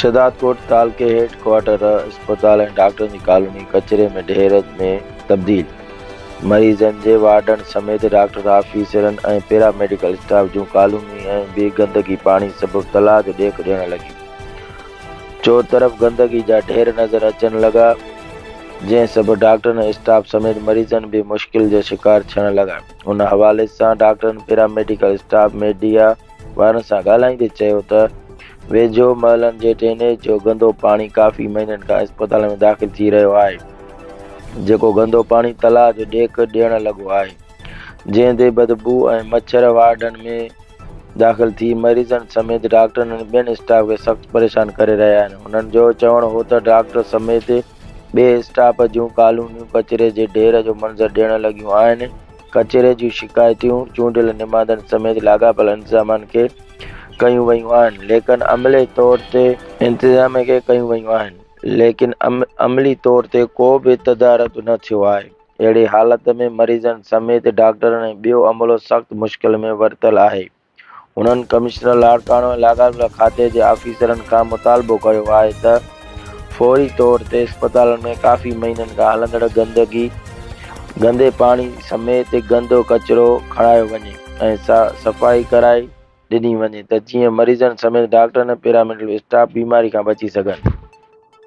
शदादकोट तालुके हेड क्वार्टर अस्पताल ऐं डॉक्टरनि जी कॉलोनी कचरे में ढेर में तब्दील। मरीज़नि जे वार्डन समेत डॉक्टर ऑफिसरनि ऐं पैरामेडिकल स्टाफ जूं कॉलोनी ऐं ॿी गंदगी पाणी सबबि तलाउ जो ॾेख ॾियण लॻी। चोतरफ़ गंदगी जा ढेर नज़र अचण लॻा, जंहिं सबबि डॉक्टरनि ऐं स्टाफ समेत मरीज़नि बि मुश्किल जो शिकार थियण लॻा। उन हवाले सां डॉक्टरनि पैरामेडिकल स्टाफ मीडिया वारनि सां ॻाल्हाईंदे चयो त वेझो महलनि जे ड्रेनेज जो गंदो पाणी काफ़ी महीननि खां अस्पताल में दाख़िल थी रहियो आहे, जेको गंदो पाणी तलाउ जो ॾेख ॾियण लॻो आहे, जंहिं ते बदबू ऐं मच्छर वार्डन में दाख़िल थी मरीज़नि समेत डॉक्टरनि ऐं ॿियनि स्टाफ खे सख़्तु परेशान करे रहिया आहिनि। उन्हनि जो चवणु हो त डॉक्टर समेत ॿिए स्टाफ जूं कॉलोनियूं कचरे जे ढेर जो मंज़र ॾियण लॻियूं आहिनि। कचरे जूं शिकायतूं चूंडियल निमादनि समेत लाॻापियल इंतज़ामनि खे कयूं वयूं आहिनि, लेकिन अमली तौर ते को बि तदारक न थियो आहे। अहिड़ी हालत में मरीज़नि समेत डॉक्टरनि ऐं ॿियो अमलो सख़्तु मुश्किल में वरितलु आहे। उन्हनि कमिश्नर लाड़काणो ऐं लाॻापियल खाते जे ऑफिसरनि खां मुतालबो कयो आहे त फौरी तौर ते अस्पतालनि में काफ़ी महीननि खां हलंदड़ गंदे पाणी समेत गंदो कचिरो खणायो वञे ऐं सफ़ाई कराई ॾिनी वञे त जीअं मरीज़नि समेत डॉक्टरनि ऐं पैरामेडिकल स्टाफ बीमारी खां बची सघनि।